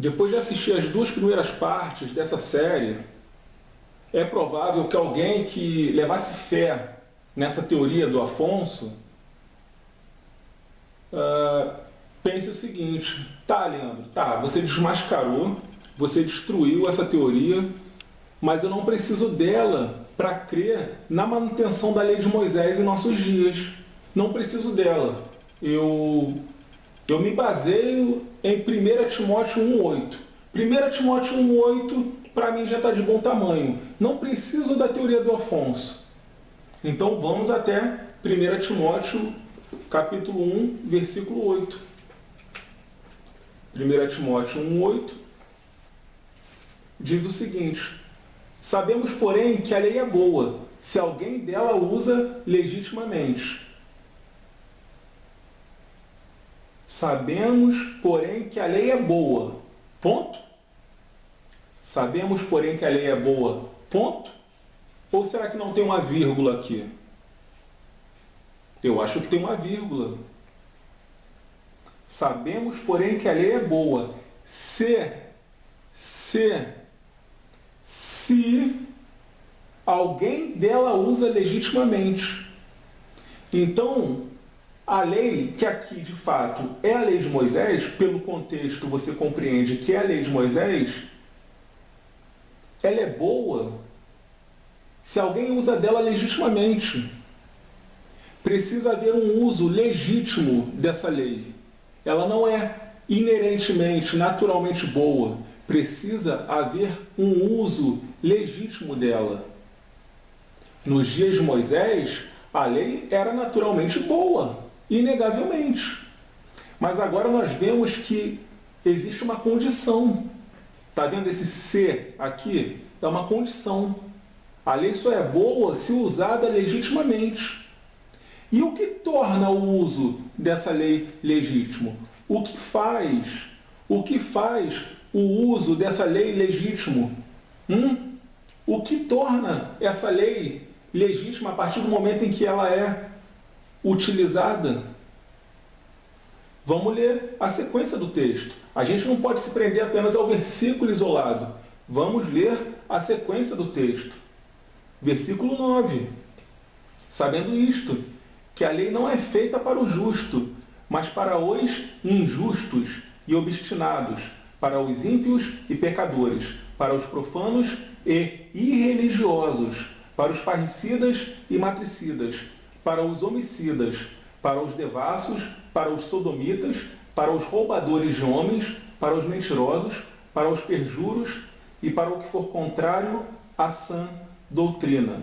depois de assistir as duas primeiras partes dessa série, é provável que alguém que levasse fé nessa teoria do Afonso pense o seguinte: tá, Leandro, tá, você desmascarou, você destruiu essa teoria, mas eu não preciso dela para crer na manutenção da lei de Moisés em nossos dias. Não preciso dela. Eu me baseio em 1 Timóteo 1,8. 1 Timóteo 1,8 para mim já está de bom tamanho. Não preciso da teoria do Afonso. Então vamos até 1 Timóteo capítulo 1, versículo 8. 1 Timóteo 1,8 diz o seguinte: sabemos, porém, que a lei é boa, se alguém dela usa legitimamente. Sabemos, porém, que a lei é boa. Ponto? Sabemos, porém, que a lei é boa. Ponto? Ou será que não tem uma vírgula aqui? Eu acho que tem uma vírgula. Sabemos, porém, que a lei é boa. Se alguém dela usa legitimamente. Então, a lei, que aqui de fato é a lei de Moisés, pelo contexto você compreende que é a lei de Moisés, ela é boa se alguém usa dela legitimamente. Precisa haver um uso legítimo dessa lei. Ela não é inerentemente, naturalmente boa. Precisa haver um uso legítimo dela. Nos dias de Moisés, a lei era naturalmente boa, inegavelmente. Mas agora nós vemos que existe uma condição. Está vendo esse ser aqui? É uma condição. A lei só é boa se usada legitimamente. E o que torna o uso dessa lei legítimo? O que faz o uso dessa lei legítimo? O que torna essa lei legítima a partir do momento em que ela é utilizada? Vamos ler a sequência do texto. A gente não pode se prender apenas ao versículo isolado. Vamos ler a sequência do texto. Versículo 9. Sabendo isto, que a lei não é feita para o justo, mas para os injustos e obstinados, para os ímpios e pecadores, para os profanos e irreligiosos, para os parricidas e matricidas, para os homicidas, para os devassos, para os sodomitas, para os roubadores de homens, para os mentirosos, para os perjuros e para o que for contrário à sã doutrina,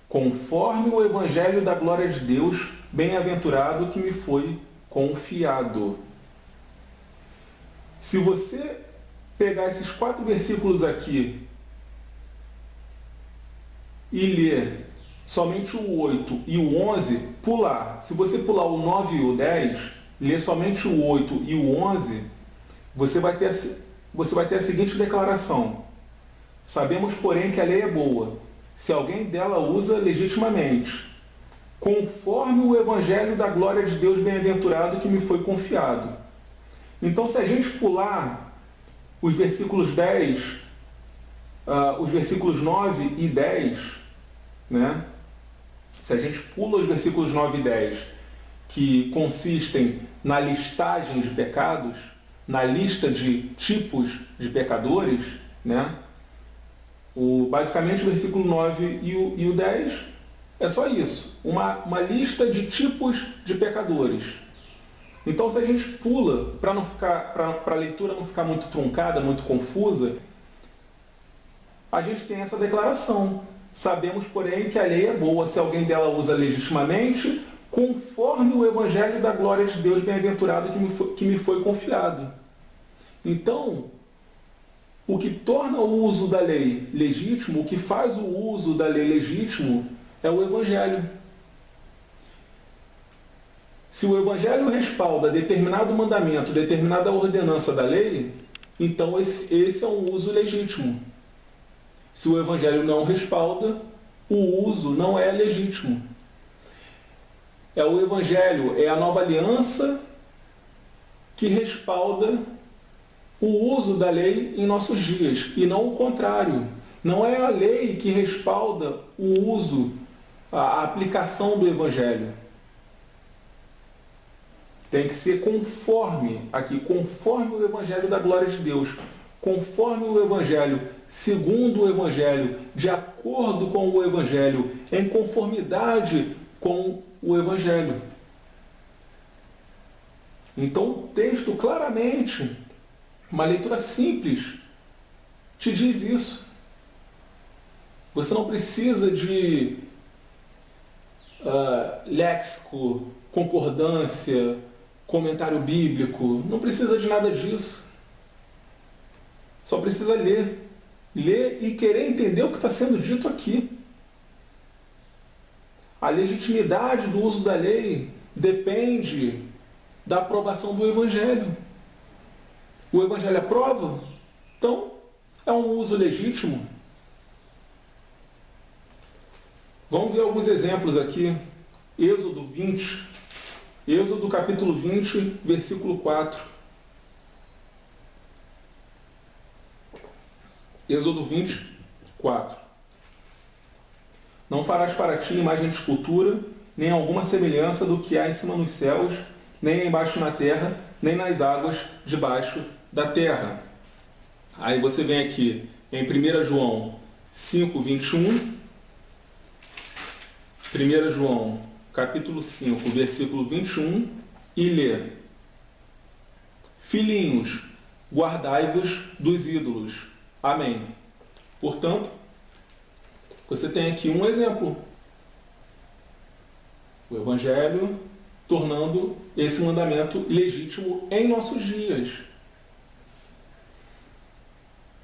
conforme o evangelho da glória de Deus, bem-aventurado que me foi confiado. Se você pegar esses 4 versículos aqui e ler somente o 8 e o 11, pular. Se você pular o 9 e o 10, ler somente o 8 e o 11, você vai ter a seguinte declaração: sabemos, porém, que a lei é boa, se alguém dela usa legitimamente, conforme o evangelho da glória de Deus bem-aventurado que me foi confiado. Então, se a gente pular os versículos 10, os versículos 9 e 10, né? Se a gente pula os versículos 9 e 10, que consistem na listagem de pecados, na lista de tipos de pecadores, né? Basicamente o versículo 9 e o 10 é só isso, uma lista de tipos de pecadores. Então, se a gente pula, para a leitura não ficar muito truncada, muito confusa, a gente tem essa declaração: sabemos, porém, que a lei é boa se alguém dela usa legitimamente, conforme o evangelho da glória de Deus bem-aventurado que me foi confiado. Então, o que torna o uso da lei legítimo, o que faz o uso da lei legítimo, é o evangelho. Se o evangelho respalda determinado mandamento, determinada ordenança da lei, então esse é um uso legítimo. Se o evangelho não respalda, o uso não é legítimo. É o evangelho, é a nova aliança que respalda o uso da lei em nossos dias, e não o contrário. Não é a lei que respalda o uso, a aplicação do Evangelho. Tem que ser conforme o Evangelho da glória de Deus, conforme o Evangelho, segundo o Evangelho, de acordo com o Evangelho, em conformidade com o Evangelho. Então o texto claramente, uma leitura simples, te diz isso. Você não precisa de léxico, concordância, comentário bíblico, não precisa de nada disso. Só precisa ler. Ler e querer entender o que está sendo dito aqui. A legitimidade do uso da lei depende da aprovação do Evangelho. O Evangelho aprova? Então, é um uso legítimo. Vamos ver alguns exemplos aqui. Êxodo 20. Êxodo capítulo 20, versículo 4. Êxodo 20, 4. Não farás para ti imagem de escultura, nem alguma semelhança do que há em cima nos céus, nem embaixo na terra, nem nas águas debaixo da terra. Aí você vem aqui em 1 João 5, 21. 1 João capítulo 5, versículo 21, e lê: Filhinhos, guardai-vos dos ídolos. Amém. Portanto, você tem aqui um exemplo. O Evangelho tornando esse mandamento legítimo em nossos dias.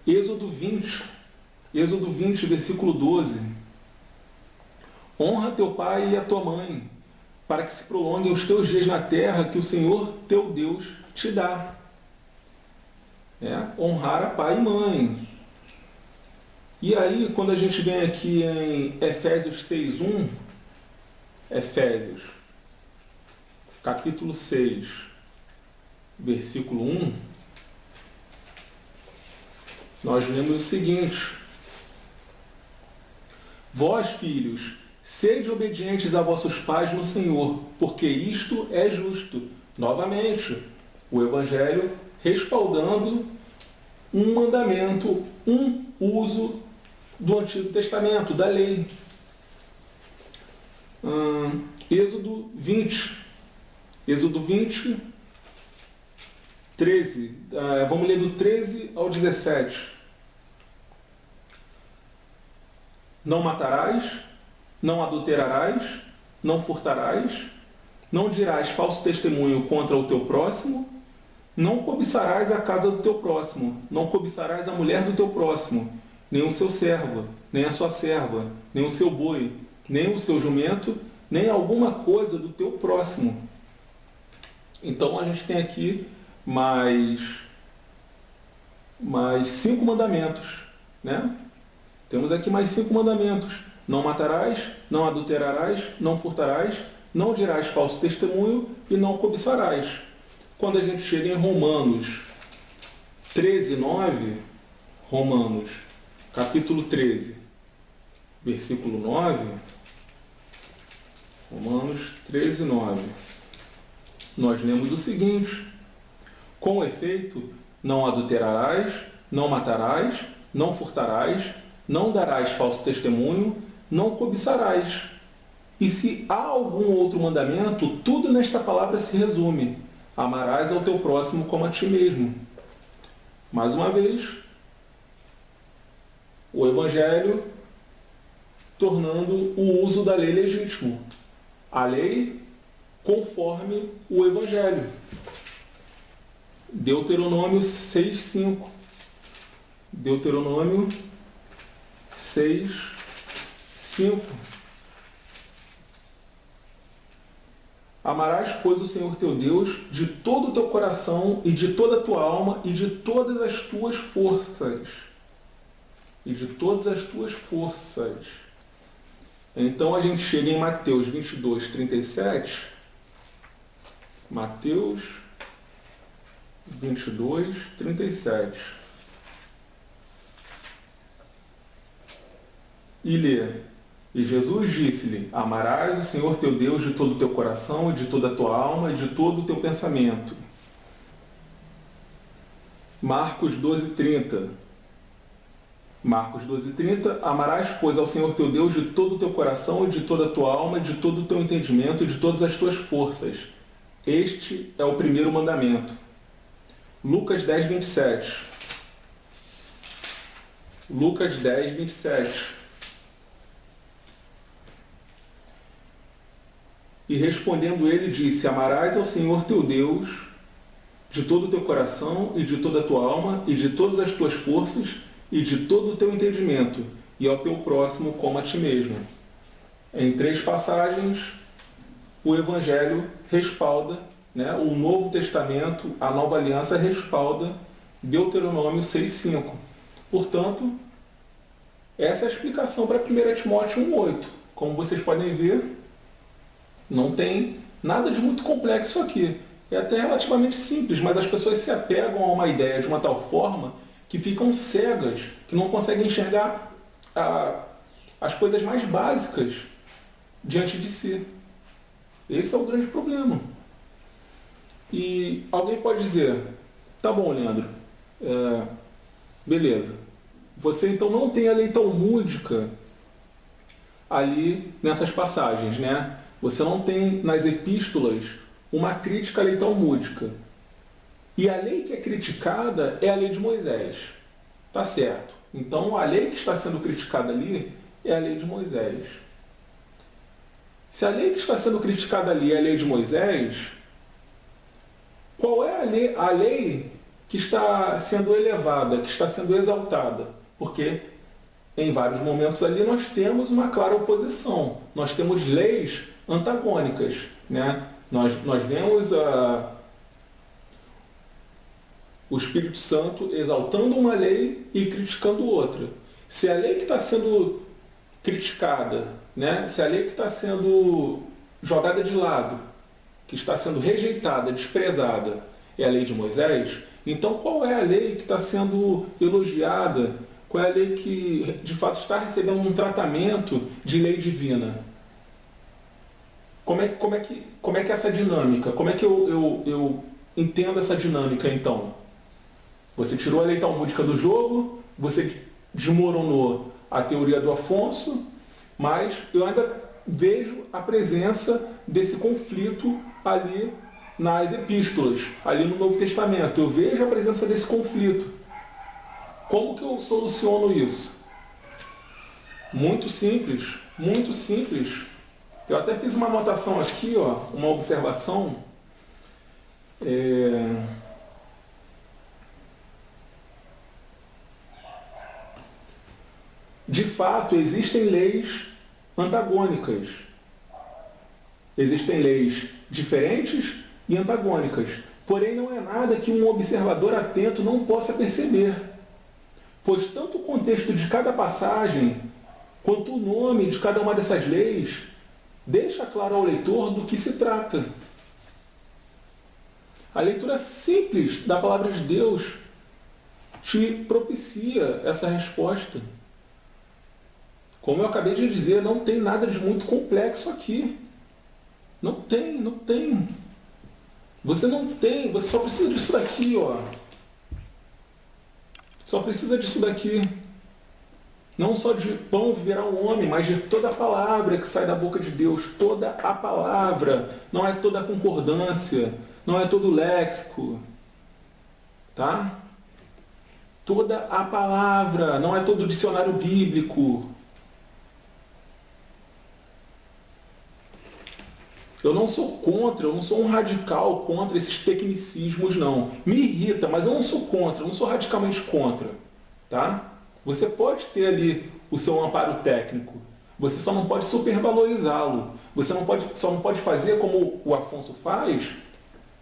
Êxodo 20, versículo 12. Honra teu pai e a tua mãe, para que se prolonguem os teus dias na terra que o Senhor teu Deus te dá. Honrar a pai e mãe. E aí, quando a gente vem aqui em Efésios 6:1, Efésios, capítulo 6, versículo 1, nós lemos o seguinte: Vós, filhos, sede obedientes a vossos pais no Senhor, porque isto é justo. Novamente, o Evangelho respaldando um mandamento, um uso do Antigo Testamento, da lei. Êxodo 20. Êxodo 20, 13. Vamos ler do 13 ao 17. Não matarás, não adulterarás, não furtarás, não dirás falso testemunho contra o teu próximo, não cobiçarás a casa do teu próximo, não cobiçarás a mulher do teu próximo, nem o seu servo, nem a sua serva, nem o seu boi, nem o seu jumento, nem alguma coisa do teu próximo. Então a gente tem aqui mais 5 mandamentos, né? Temos aqui mais 5 mandamentos. Não matarás, não adulterarás, não furtarás, não dirás falso testemunho e não cobiçarás. Quando a gente chega em Romanos 13, 9, Romanos capítulo 13, versículo 9, Romanos 13, 9, nós lemos o seguinte: com efeito, não adulterarás, não matarás, não furtarás, não darás falso testemunho, não cobiçarás. E se há algum outro mandamento, tudo nesta palavra se resume: amarás ao teu próximo como a ti mesmo. Mais uma vez, o Evangelho tornando o uso da lei legítimo. A lei conforme o Evangelho. Deuteronômio 6:5. Deuteronômio 6:5. Amarás, pois, o Senhor teu Deus de todo o teu coração e de toda a tua alma e de todas as tuas forças. E de todas as tuas forças. Então a gente chega em Mateus 22:37. Mateus 22, 37. E lê: E Jesus disse-lhe: Amarás o Senhor teu Deus de todo o teu coração, e de toda a tua alma, e de todo o teu pensamento. Marcos 12, 30. Marcos 12, 30. Amarás, pois, ao Senhor teu Deus de todo o teu coração, e de toda a tua alma, e de todo o teu entendimento, e de todas as tuas forças. Este é o primeiro mandamento. Lucas 10, 27. Lucas 10, 27. E respondendo ele, disse: Amarás ao Senhor teu Deus de todo o teu coração, e de toda a tua alma, e de todas as tuas forças, e de todo o teu entendimento, e ao teu próximo como a ti mesmo. Em 3 passagens, o Evangelho respalda, né, o Novo Testamento, a Nova Aliança respalda Deuteronômio 6,5. Portanto, essa é a explicação para 1 Timóteo 1,8. Como vocês podem ver, não tem nada de muito complexo aqui. É até relativamente simples, mas as pessoas se apegam a uma ideia de uma tal forma que ficam cegas, que não conseguem enxergar as coisas mais básicas diante de si. Esse é o grande problema. E alguém pode dizer: tá bom, Leandro, beleza. Você então não tem a lei talmúdica ali nessas passagens, né? Você não tem nas epístolas uma crítica à lei talmúdica. E a lei que é criticada é a lei de Moisés. Tá certo. Então a lei que está sendo criticada ali é a lei de Moisés. Se a lei que está sendo criticada ali é a lei de Moisés, qual é a lei que está sendo elevada, que está sendo exaltada? Porque em vários momentos ali nós temos uma clara oposição. Nós temos leis antagônicas, né? Nós vemos o Espírito Santo exaltando uma lei e criticando outra. Se a lei que está sendo criticada, né? Se a lei que está sendo jogada de lado, que está sendo rejeitada, desprezada, é a lei de Moisés, então qual é a lei que está sendo elogiada? Qual é a lei que de fato está recebendo um tratamento de lei divina? Como é que é essa dinâmica? Como é que eu entendo essa dinâmica então? Você tirou a lei talmúdica do jogo, você desmoronou a teoria do Afonso, mas eu ainda vejo a presença desse conflito ali nas epístolas, ali no Novo Testamento. Eu vejo a presença desse conflito. Como que eu soluciono isso? Muito simples, muito simples. Eu até fiz uma anotação aqui, ó, uma observação. De fato, existem leis antagônicas. Existem leis diferentes e antagônicas. Porém, não é nada que um observador atento não possa perceber. Pois tanto o contexto de cada passagem, quanto o nome de cada uma dessas leis, deixa claro ao leitor do que se trata. A leitura simples da palavra de Deus te propicia essa resposta. Como eu acabei de dizer, não tem nada de muito complexo aqui. Não tem. Você não tem, você só precisa disso daqui, ó. Só precisa disso daqui. Não só de pão viverá o homem, mas de toda a palavra que sai da boca de Deus. Toda a palavra. Não é toda a concordância. Não é todo o léxico. Tá? Toda a palavra. Não é todo o dicionário bíblico. Eu não sou contra, eu não sou um radical contra esses tecnicismos, não. Me irrita, mas eu não sou contra, eu não sou radicalmente contra. Tá? Você pode ter ali o seu amparo técnico. Você só não pode supervalorizá-lo. Você só não pode fazer como o Afonso faz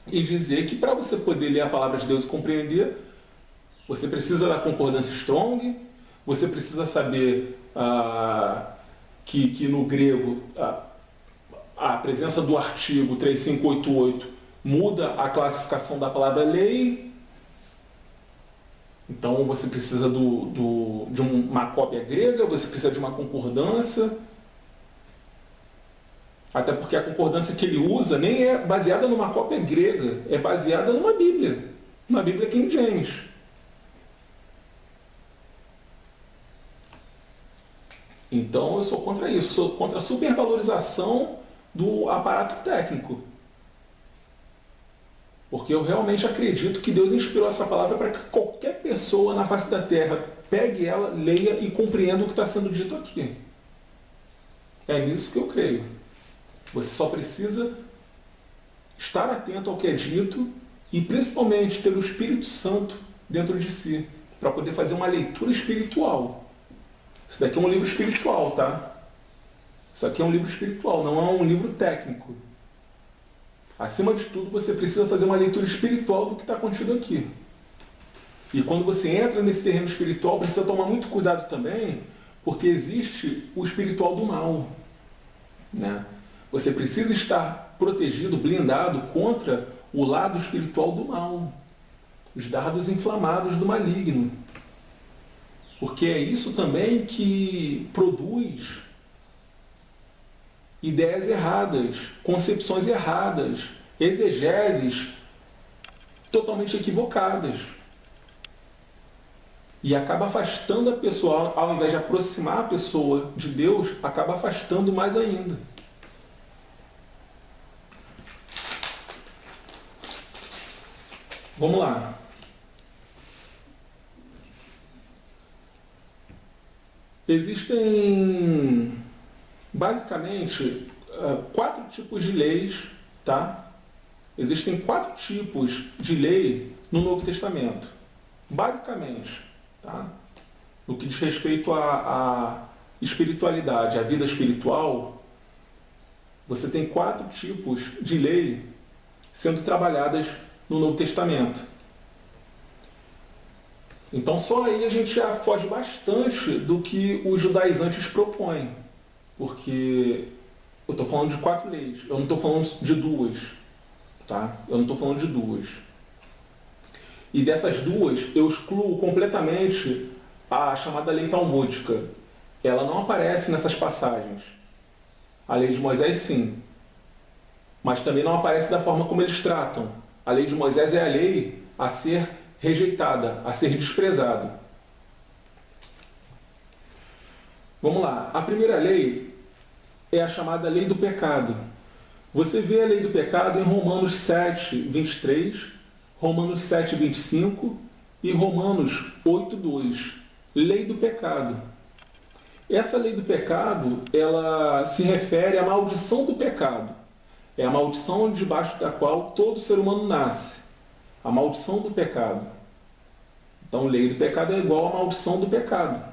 e dizer que para você poder ler a palavra de Deus e compreender, você precisa da concordância strong, você precisa saber que no grego a presença do artigo 3588 muda a classificação da palavra lei, Então você precisa de uma cópia grega, você precisa de uma concordância, até porque a concordância que ele usa nem é baseada numa cópia grega, é baseada numa Bíblia, na Bíblia King James. Então eu sou contra isso, sou contra a supervalorização do aparato técnico. Porque eu realmente acredito que Deus inspirou essa palavra para que qualquer pessoa na face da terra pegue ela, leia e compreenda o que está sendo dito aqui. É nisso que eu creio. Você só precisa estar atento ao que é dito e principalmente ter o Espírito Santo dentro de si, para poder fazer uma leitura espiritual. Isso daqui é um livro espiritual, tá? Isso aqui é um livro espiritual, não é um livro técnico. Acima de tudo, você precisa fazer uma leitura espiritual do que está contido aqui. E quando você entra nesse terreno espiritual, precisa tomar muito cuidado também, porque existe o espiritual do mal, né? Você precisa estar protegido, blindado contra o lado espiritual do mal, os dardos inflamados do maligno. Porque é isso também que produz ideias erradas, concepções erradas, exegeses totalmente equivocadas. E acaba afastando a pessoa, ao invés de aproximar a pessoa de Deus, acaba afastando mais ainda. Vamos lá. Existem basicamente 4 tipos de leis, tá? Existem 4 tipos de lei no Novo Testamento, basicamente, tá? No que diz respeito à espiritualidade, à vida espiritual, você tem 4 tipos de lei sendo trabalhadas no Novo Testamento. Então só aí a gente já foge bastante do que os judaizantes propõem, porque eu estou falando de 4 leis, eu não estou falando de 2, tá? Eu não estou falando de 2. E dessas 2, eu excluo completamente a chamada lei talmúdica. Ela não aparece nessas passagens. A lei de Moisés, sim. Mas também não aparece da forma como eles tratam. A lei de Moisés é a lei a ser rejeitada, a ser desprezada. Vamos lá. A primeira lei é a chamada lei do pecado. Você vê a lei do pecado em Romanos 7, 23, Romanos 7, 25 e Romanos 8, 2. Lei do pecado. Essa lei do pecado, ela se refere à maldição do pecado. É a maldição debaixo da qual todo ser humano nasce. A maldição do pecado. Então, lei do pecado é igual à maldição do pecado.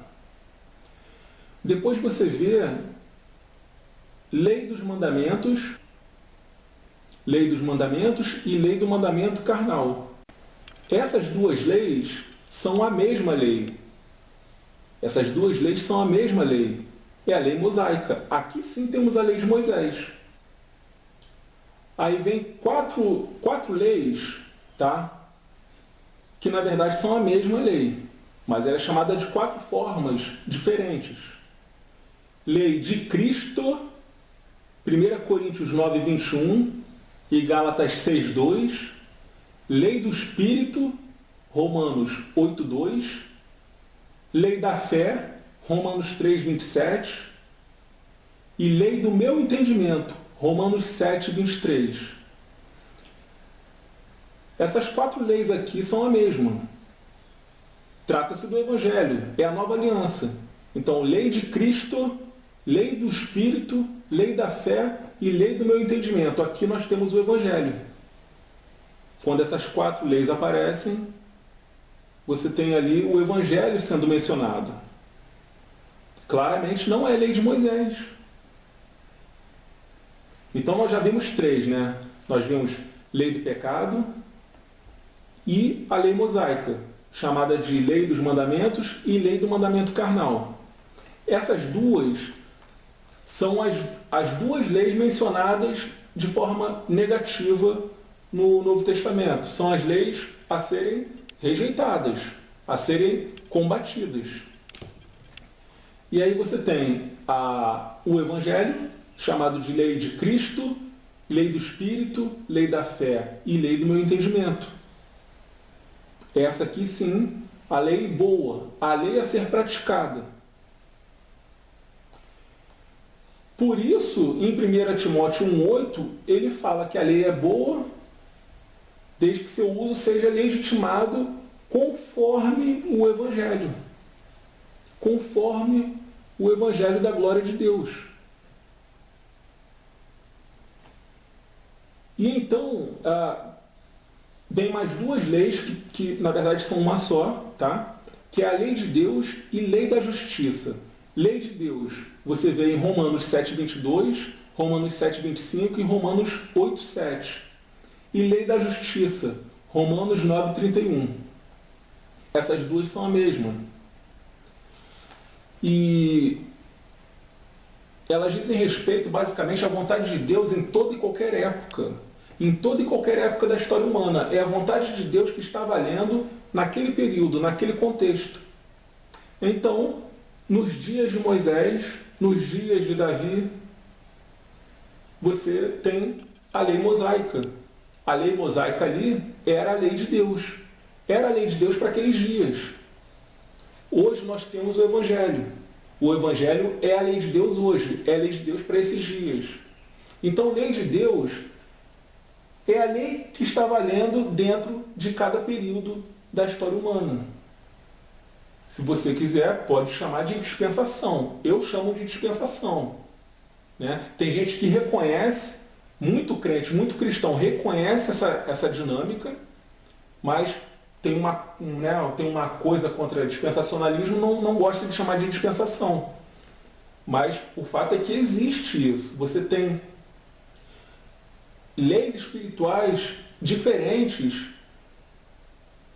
Depois você vê lei dos mandamentos e lei do mandamento carnal. Essas 2 leis são a mesma lei. Essas 2 leis são a mesma lei. É a lei mosaica. Aqui sim temos a lei de Moisés. Aí vem quatro leis, tá? Que na verdade são a mesma lei, mas ela é chamada de 4 formas diferentes. Lei de Cristo, 1 Coríntios 9, 21 e Gálatas 6, 2. Lei do Espírito, Romanos 8, 2. Lei da fé, Romanos 3, 27. E lei do meu entendimento, Romanos 7, 23. Essas 4 leis aqui são a mesma. Trata-se do Evangelho, é a nova aliança. Então, lei de Cristo, lei do Espírito, lei da fé e lei do meu entendimento. Aqui nós temos o Evangelho. Quando essas 4 leis aparecem, você tem ali o Evangelho sendo mencionado. Claramente não é lei de Moisés. Então nós já vimos 3, né? Nós vimos lei do pecado e a lei mosaica, chamada de lei dos mandamentos e lei do mandamento carnal. Essas 2 são as 2 leis mencionadas de forma negativa no Novo Testamento. São as leis a serem rejeitadas. a serem combatidas. E aí você tem o Evangelho, chamado de lei de Cristo, lei do Espírito, lei da fé e lei do meu entendimento. Essa aqui sim, a lei boa, a lei a ser praticada. Por isso, em 1 Timóteo 1,8, ele fala que a lei é boa, desde que seu uso seja legitimado conforme o Evangelho. Conforme o Evangelho da glória de Deus. E então, tem mais duas leis que na verdade são uma só, tá? Que é a lei de Deus e lei da justiça. Lei de Deus, você vê em Romanos 7,22, Romanos 7,25 e Romanos 8,7. E lei da justiça, Romanos 9,31. Essas duas são a mesma. E elas dizem respeito basicamente à vontade de Deus em toda e qualquer época. Em toda e qualquer época da história humana. É a vontade de Deus que está valendo naquele período, naquele contexto. Então, nos dias de Moisés, nos dias de Davi, você tem a lei mosaica. A lei mosaica ali era a lei de Deus. Era a lei de Deus para aqueles dias. Hoje nós temos o Evangelho. O Evangelho é a lei de Deus hoje. É a lei de Deus para esses dias. Então, a lei de Deus é a lei que está valendo dentro de cada período da história humana. Se você quiser, pode chamar de dispensação. Eu chamo de dispensação. Né? Tem gente que reconhece, muito crente, muito cristão, reconhece essa dinâmica, mas tem uma coisa contra dispensacionalismo, não gosta de chamar de dispensação. Mas o fato é que existe isso. Você tem leis espirituais diferentes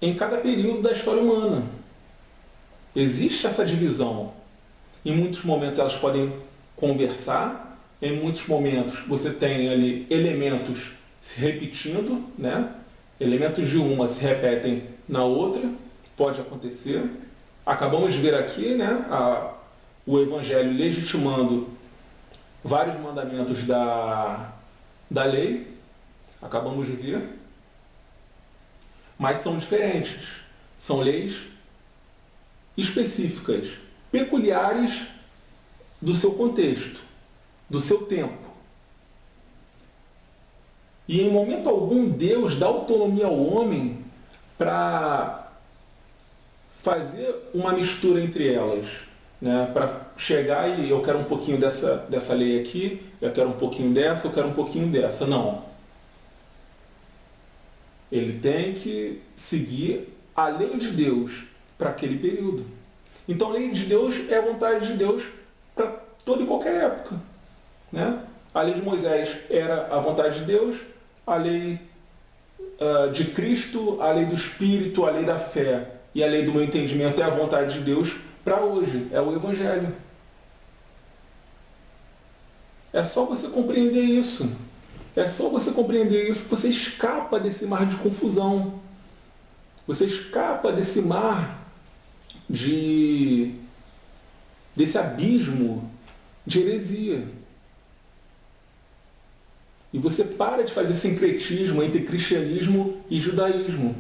em cada período da história humana. Existe essa divisão. Em muitos momentos elas podem conversar, em muitos momentos você tem ali elementos se repetindo, né? Elementos de uma se repetem na outra, pode acontecer. Acabamos de ver aqui, né, o Evangelho legitimando vários mandamentos da lei, acabamos de ver, mas são diferentes, são leis específicas, peculiares do seu contexto, do seu tempo. E em momento algum Deus dá autonomia ao homem para fazer uma mistura entre elas, né? Para chegar e eu quero um pouquinho dessa lei aqui, eu quero um pouquinho dessa, eu quero um pouquinho dessa. Não. Ele tem que seguir a lei de Deus para aquele período. Então a lei de Deus é a vontade de Deus para toda e qualquer época. Né? A lei de Moisés era a vontade de Deus, a lei de Cristo, a lei do Espírito, a lei da fé e a lei do meu entendimento é a vontade de Deus para hoje, é o Evangelho. É só você compreender isso. É só você compreender isso que você escapa desse mar de confusão. Você escapa desse mar desse abismo de heresia. E você para de fazer sincretismo entre cristianismo e judaísmo.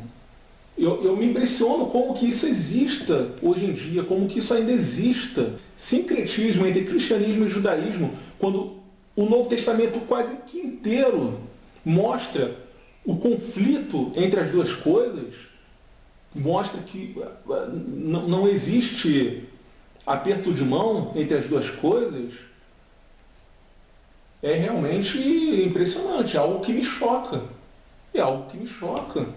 Eu me impressiono como que isso exista hoje em dia, como que isso ainda exista. Sincretismo entre cristianismo e judaísmo, quando o Novo Testamento quase que inteiro mostra o conflito entre as duas coisas, mostra que não existe aperto de mão entre as duas coisas. É realmente impressionante, é algo que me choca. É algo que me choca.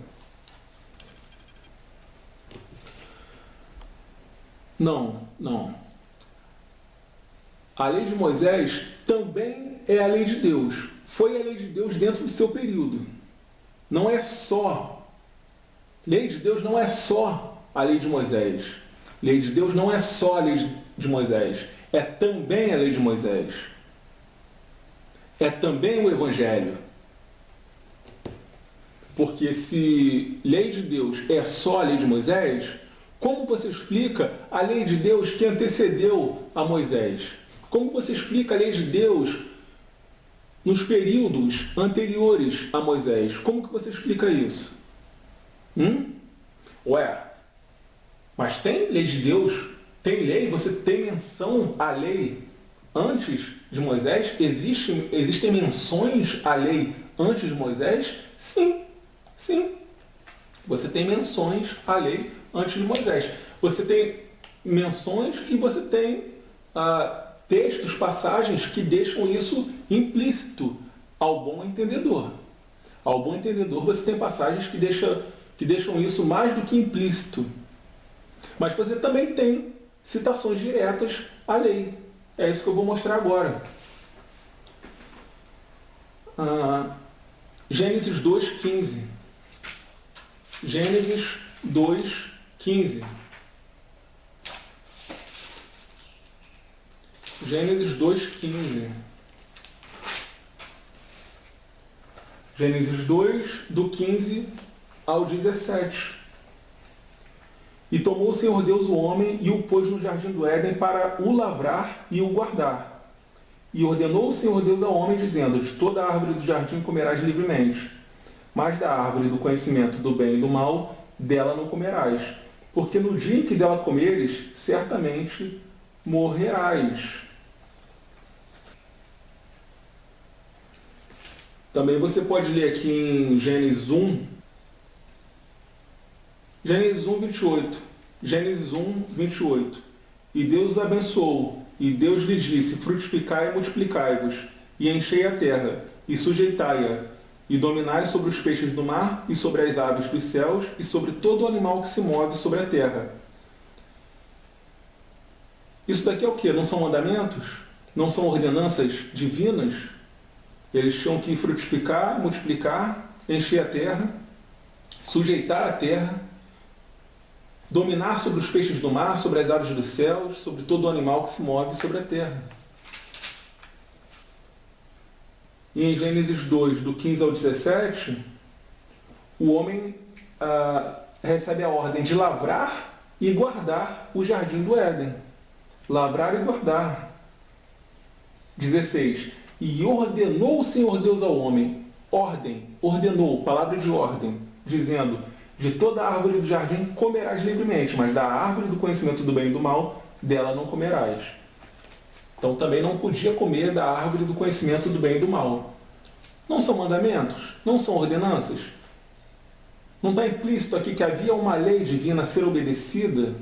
Não. A lei de Moisés também é a lei de Deus. Foi a lei de Deus dentro do seu período. Não é só. Lei de Deus não é só a lei de Moisés. Lei de Deus não é só a lei de Moisés. É também a lei de Moisés. É também o Evangelho. Porque se lei de Deus é só a lei de Moisés, Como você explica a lei de Deus que antecedeu a Moisés? Como você explica a lei de Deus nos períodos anteriores a Moisés? Como que você explica isso? Ué, mas tem lei de Deus? Tem lei? Você tem menção à lei antes de Moisés? Existem menções à lei antes de Moisés? Sim, sim. Você tem menções à lei antes de Moisés. Você tem menções e você tem textos, passagens que deixam isso implícito ao bom entendedor. Ao bom entendedor, você tem passagens que deixam isso mais do que implícito. Mas você também tem citações diretas à lei. É isso que eu vou mostrar agora. Gênesis 2:15. Gênesis 2:15. Gênesis 2:15. Gênesis 2, do 15 ao 17. E tomou o Senhor Deus o homem e o pôs no jardim do Éden para o lavrar e o guardar. E ordenou o Senhor Deus ao homem, dizendo: de toda a árvore do jardim comerás livremente, mas da árvore do conhecimento do bem e do mal, dela não comerás, porque no dia em que dela comeres, certamente morrerás. Também você pode ler aqui em Gênesis 1, Gênesis 1, 28. Gênesis 1, 28. E Deus os abençoou, e Deus lhes disse: frutificai e multiplicai-vos, e enchei a terra, e sujeitai-a, e dominai sobre os peixes do mar, e sobre as aves dos céus, e sobre todo animal que se move sobre a terra. Isso daqui é o quê? Não são mandamentos? Não são ordenanças divinas? Eles tinham que frutificar, multiplicar, encher a terra, sujeitar a terra, dominar sobre os peixes do mar, sobre as aves dos céus, sobre todo animal que se move sobre a terra. E em Gênesis 2, do 15 ao 17, o homem recebe a ordem de lavrar e guardar o jardim do Éden. Lavrar e guardar. 16. E ordenou o Senhor Deus ao homem. Ordem, ordenou, palavra de ordem, dizendo: de toda a árvore do jardim comerás livremente, mas da árvore do conhecimento do bem e do mal, dela não comerás. Então também não podia comer da árvore do conhecimento do bem e do mal. Não são mandamentos? Não são ordenanças? Não está implícito aqui que havia uma lei divina a ser obedecida?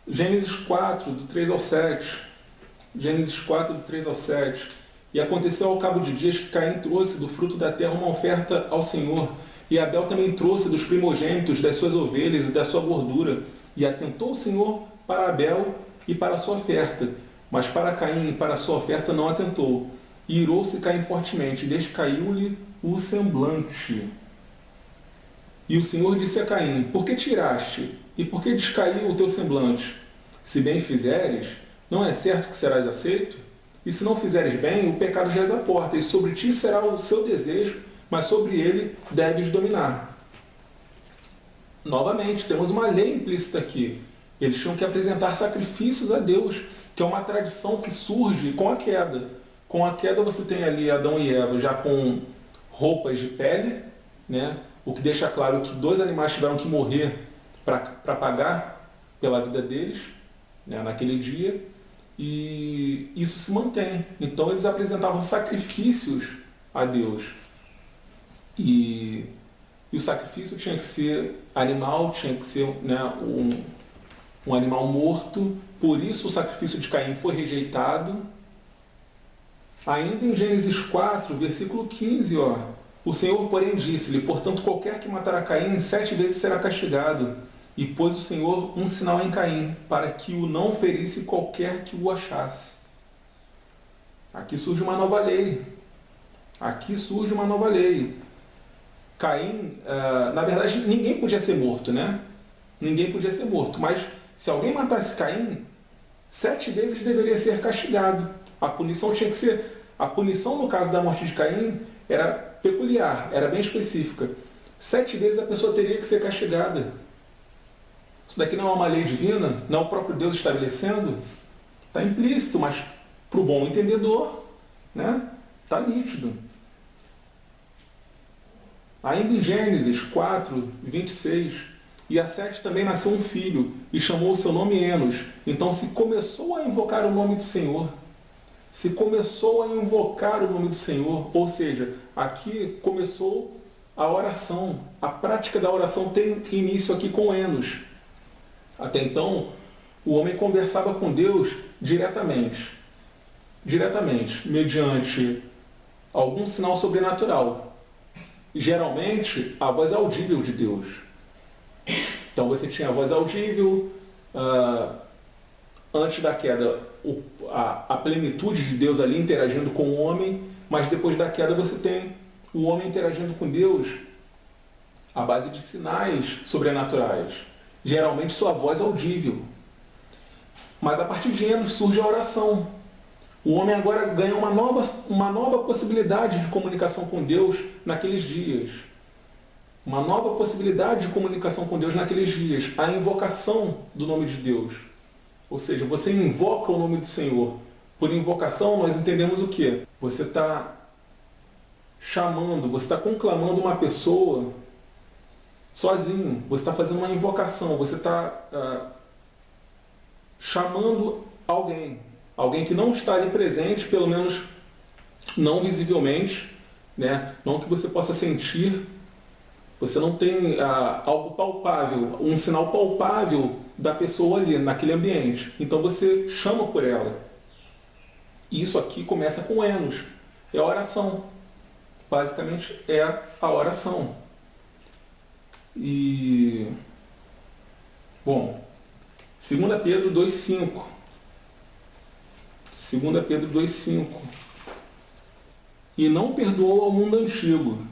Gênesis 4, do 3 ao 7. Gênesis 4, do 3 ao 7. E aconteceu ao cabo de dias que Caim trouxe do fruto da terra uma oferta ao Senhor. E Abel também trouxe dos primogênitos das suas ovelhas e da sua gordura. E atentou o Senhor para Abel e para a sua oferta. Mas para Caim e para a sua oferta não atentou. E irou-se Caim fortemente, e descaiu-lhe o semblante. E o Senhor disse a Caim: por que tiraste? E por que descaiu o teu semblante? Se bem fizeres, não é certo que serás aceito? E se não fizeres bem, o pecado jaz à porta, e sobre ti será o seu desejo, mas sobre ele deves dominar. Novamente, temos uma lei implícita aqui. Eles tinham que apresentar sacrifícios a Deus, que é uma tradição que surge com a queda. Com a queda você tem ali Adão e Eva já com roupas de pele, né? O que deixa claro que dois animais tiveram que morrer para pagar pela vida deles, né, naquele dia. E isso se mantém. Então eles apresentavam sacrifícios a Deus. E o sacrifício tinha que ser animal, tinha que ser, né, um animal morto. Por isso o sacrifício de Caim foi rejeitado. Ainda em Gênesis 4, versículo 15, o Senhor, porém, disse-lhe: portanto, qualquer que matar a Caim 7 vezes será castigado. E pôs o Senhor um sinal em Caim, para que o não ferisse qualquer que o achasse. Aqui surge uma nova lei. Aqui surge uma nova lei. Caim, na verdade, ninguém podia ser morto, né? Ninguém podia ser morto. Mas se alguém matasse Caim, 7 vezes deveria ser castigado. A punição tinha que ser... A punição, no caso da morte de Caim, era peculiar, era bem específica. 7 vezes a pessoa teria que ser castigada. Isso daqui não é uma lei divina? Não é o próprio Deus estabelecendo? Está implícito, mas para o bom entendedor, né? Está nítido. Ainda em Gênesis 4, 26, e a Sete também nasceu um filho, e chamou o seu nome Enos. Então se começou a invocar o nome do Senhor. Se começou a invocar o nome do Senhor, ou seja, aqui começou a oração. A prática da oração tem início aqui com Enos. Até então, o homem conversava com Deus diretamente, mediante algum sinal sobrenatural. Geralmente, a voz audível de Deus. Então você tinha a voz audível, antes da queda, a plenitude de Deus ali interagindo com o homem, mas depois da queda você tem o homem interagindo com Deus à base de sinais sobrenaturais. Geralmente sua voz audível. Mas a partir de Enos surge a oração. O homem agora ganha uma nova possibilidade de comunicação com Deus naqueles dias. Uma nova possibilidade de comunicação com Deus naqueles dias. A invocação do nome de Deus. Ou seja, você invoca o nome do Senhor. Por invocação nós entendemos o quê? Você está chamando, você está conclamando uma pessoa sozinho. Você está fazendo uma invocação. Você está chamando alguém. Alguém que não está ali presente, pelo menos não visivelmente, né? Não que você possa sentir. Você não tem algo palpável, um sinal palpável da pessoa ali, naquele ambiente. Então você chama por ela. Isso aqui começa com Enos. É a oração. Basicamente é a oração. E... Bom, 2 Pedro 2,5. 2 Pedro 2,5. E não perdoou ao mundo antigo,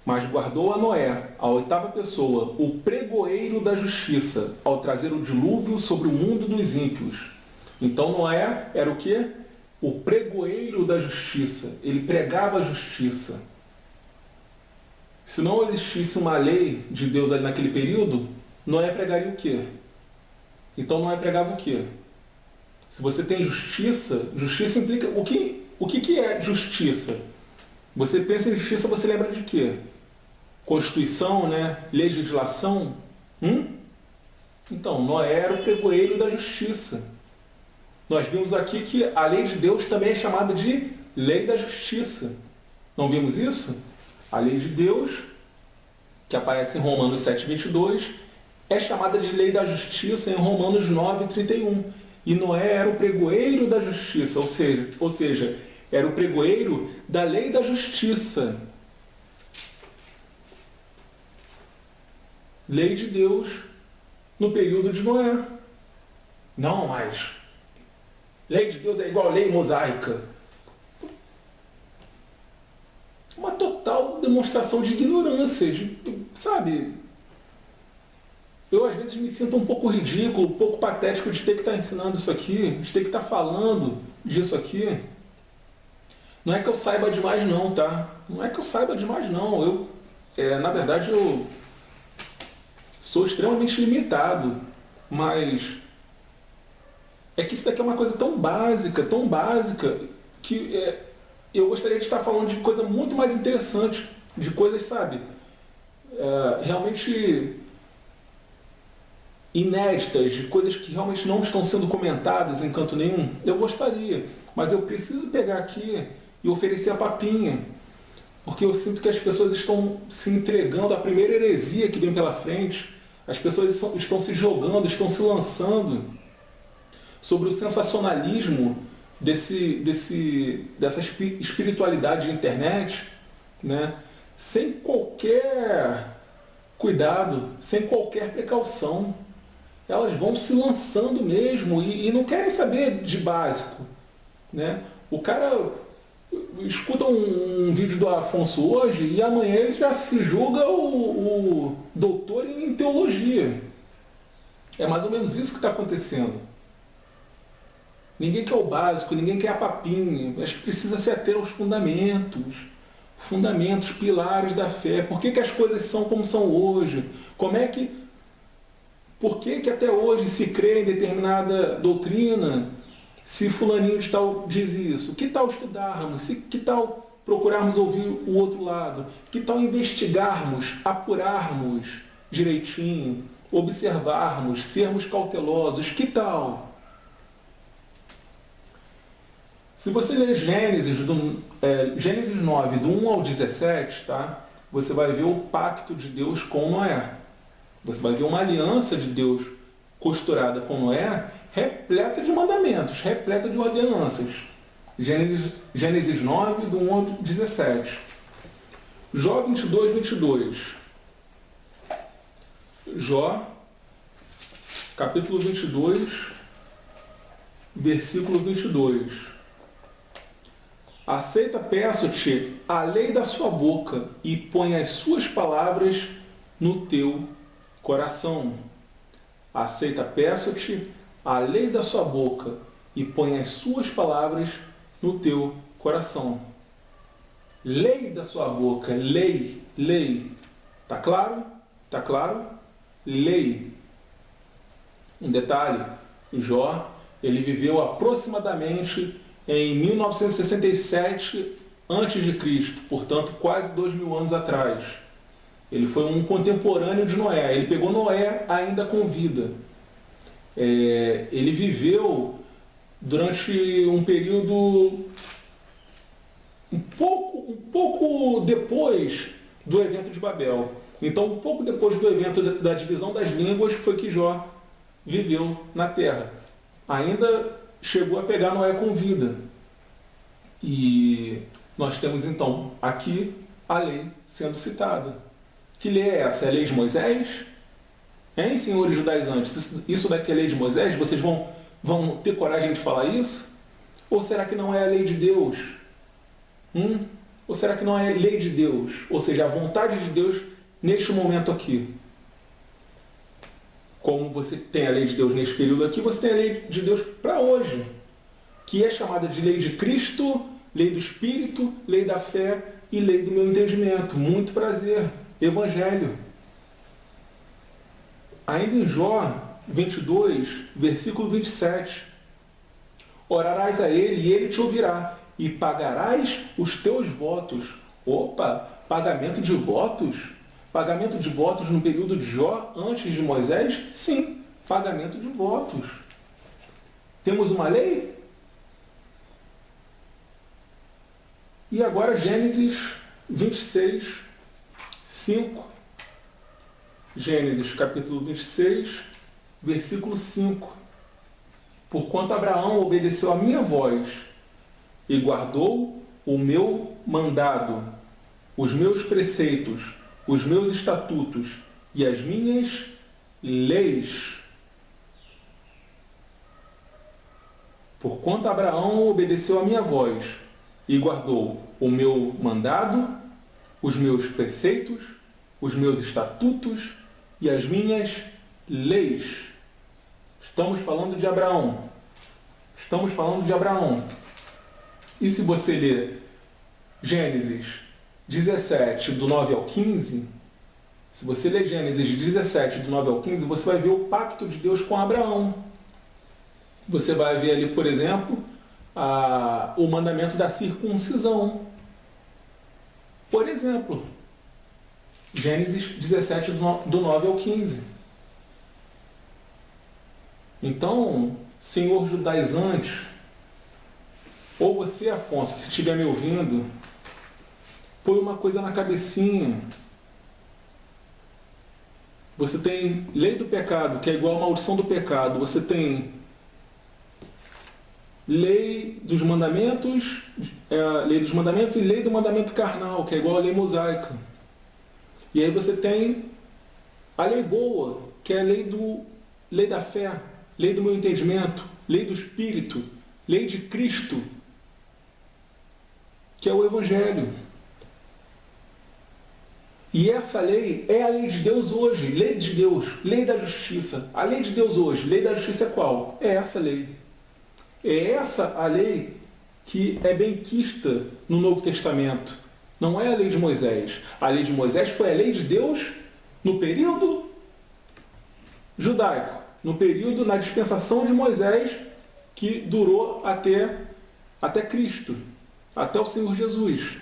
mas guardou a Noé, a 8ª pessoa, o pregoeiro da justiça, ao trazer o dilúvio sobre o mundo dos ímpios. Então Noé era o quê? O pregoeiro da justiça. Ele pregava a justiça. Se não existisse uma lei de Deus ali naquele período, Noé pregaria o quê? Então Noé pregava o quê? Se você tem justiça, justiça implica... O que é justiça? Você pensa em justiça, você lembra de quê? Constituição, né? Legislação? Então, Noé era o pregoeiro da justiça. Nós vimos aqui que a lei de Deus também é chamada de lei da justiça. Não vimos isso? A lei de Deus, que aparece em Romanos 7,22, é chamada de lei da justiça em Romanos 9,31. E Noé era o pregoeiro da justiça, ou seja, era o pregoeiro da lei da justiça. Lei de Deus no período de Noé. Não, mas lei de Deus é igual a lei mosaica. Uma total demonstração de ignorância, sabe? Eu às vezes me sinto um pouco ridículo, um pouco patético de ter que estar ensinando isso aqui, de ter que estar falando disso aqui. Não é que eu saiba demais não, tá? Não é que eu saiba demais não. Na verdade, eu sou extremamente limitado, mas é que isso daqui é uma coisa tão básica, que eu gostaria de estar falando de coisa muito mais interessante, de coisas, sabe, realmente inéditas, de coisas que realmente não estão sendo comentadas em canto nenhum. Eu gostaria, mas eu preciso pegar aqui e oferecer a papinha, porque eu sinto que as pessoas estão se entregando à primeira heresia que vem pela frente. As pessoas estão se jogando, estão se lançando sobre o sensacionalismo dessa espiritualidade de internet, né? Sem qualquer cuidado, sem qualquer precaução. Elas vão se lançando mesmo e não querem saber de básico, né? O cara escuta um vídeo do Afonso hoje e amanhã ele já se julga o doutor em teologia. É mais ou menos isso que está acontecendo. Ninguém quer o básico, ninguém quer a papinha. Acho que precisa se ater aos fundamentos. Fundamentos, pilares da fé. Por que as coisas são como são hoje? Por que até hoje se crê em determinada doutrina se fulaninho de tal diz isso? Que tal estudarmos? Que tal procurarmos ouvir o outro lado? Que tal investigarmos, apurarmos direitinho, observarmos, sermos cautelosos? Que tal? Se você ler Gênesis 9, do 1 ao 17, tá? Você vai ver o pacto de Deus com Noé. Você vai ver uma aliança de Deus costurada com Noé, repleta de mandamentos, repleta de ordenanças. Gênesis 9, do 1 ao 17. Jó 22, 22. Jó, capítulo 22, versículo 22. Aceita, peço-te, a lei da sua boca e põe as suas palavras no teu coração. Aceita, peço-te, a lei da sua boca e põe as suas palavras no teu coração. Lei da sua boca, lei. Tá claro? Tá claro? Lei. Um detalhe, Jó, ele viveu aproximadamente em 1967 a.C., portanto quase 2000 anos atrás. Ele foi um contemporâneo de Noé, ele pegou Noé ainda com vida. Ele viveu durante um período um pouco depois do evento de Babel. Então, um pouco depois do evento da divisão das línguas foi que Jó viveu na terra. Ainda chegou a pegar Noé com vida. E nós temos então aqui a lei sendo citada. Que lei é essa? É a lei de Moisés? Hein, senhores judaizantes? Isso daqui é a lei de Moisés? Vocês vão ter coragem de falar isso? Ou será que não é a lei de Deus? Ou será que não é a lei de Deus? Ou seja, a vontade de Deus neste momento aqui. Como você tem a lei de Deus neste período aqui, você tem a lei de Deus para hoje, que é chamada de lei de Cristo, lei do Espírito, lei da fé e lei do meu entendimento. Muito prazer. Evangelho. Ainda em Jó 22, versículo 27. Orarás a ele e ele te ouvirá, e pagarás os teus votos. Opa, pagamento de votos? Pagamento de votos no período de Jó, antes de Moisés? Sim, pagamento de votos. Temos uma lei? E agora Gênesis 26, 5. Gênesis capítulo 26, versículo 5. Porquanto Abraão obedeceu a minha voz e guardou o meu mandado, os meus preceitos, os meus estatutos e as minhas leis. Porquanto Abraão obedeceu a minha voz e guardou o meu mandado, os meus preceitos, os meus estatutos e as minhas leis. Estamos falando de Abraão. Estamos falando de Abraão. E se você ler Gênesis 17, do 9 ao 15, se você ler Gênesis 17, do 9 ao 15, você vai ver o pacto de Deus com Abraão. Você vai ver ali, por exemplo, o mandamento da circuncisão. Por exemplo, Gênesis 17, do 9 ao 15. Então, senhor judaizante, ou você, Afonso, se estiver me ouvindo, põe uma coisa na cabecinha. Você tem lei do pecado, que é igual a maldição do pecado. Você tem lei dos mandamentos, e lei do mandamento carnal, que é igual a lei mosaica. E aí você tem a lei boa, que é a lei da fé, lei do meu entendimento, lei do Espírito, lei de Cristo, que é o Evangelho. E essa lei é a lei de Deus hoje, lei de Deus, lei da justiça. A lei de Deus hoje, lei da justiça é qual? É essa lei. É essa a lei que é benquista no Novo Testamento. Não é a lei de Moisés. A lei de Moisés foi a lei de Deus no período judaico, no período, na dispensação de Moisés, que durou até Cristo, até o Senhor Jesus.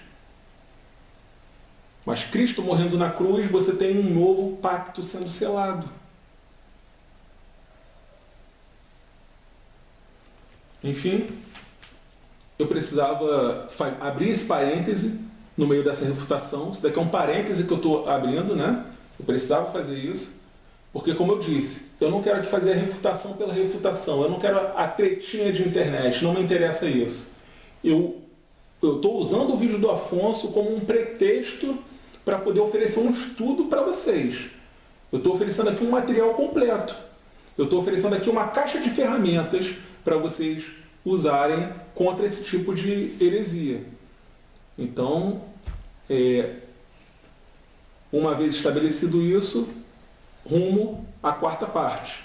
Mas Cristo morrendo na cruz, você tem um novo pacto sendo selado. Enfim, eu precisava abrir esse parêntese no meio dessa refutação. Isso daqui é um parêntese que eu estou abrindo, né? Eu precisava fazer isso, porque, como eu disse, eu não quero aqui fazer a refutação pela refutação, eu não quero a tretinha de internet, não me interessa isso. Eu estou usando o vídeo do Afonso como um pretexto para poder oferecer um estudo para vocês. Eu estou oferecendo aqui um material completo. Eu estou oferecendo aqui uma caixa de ferramentas para vocês usarem contra esse tipo de heresia. Então, uma vez estabelecido isso, rumo à quarta parte.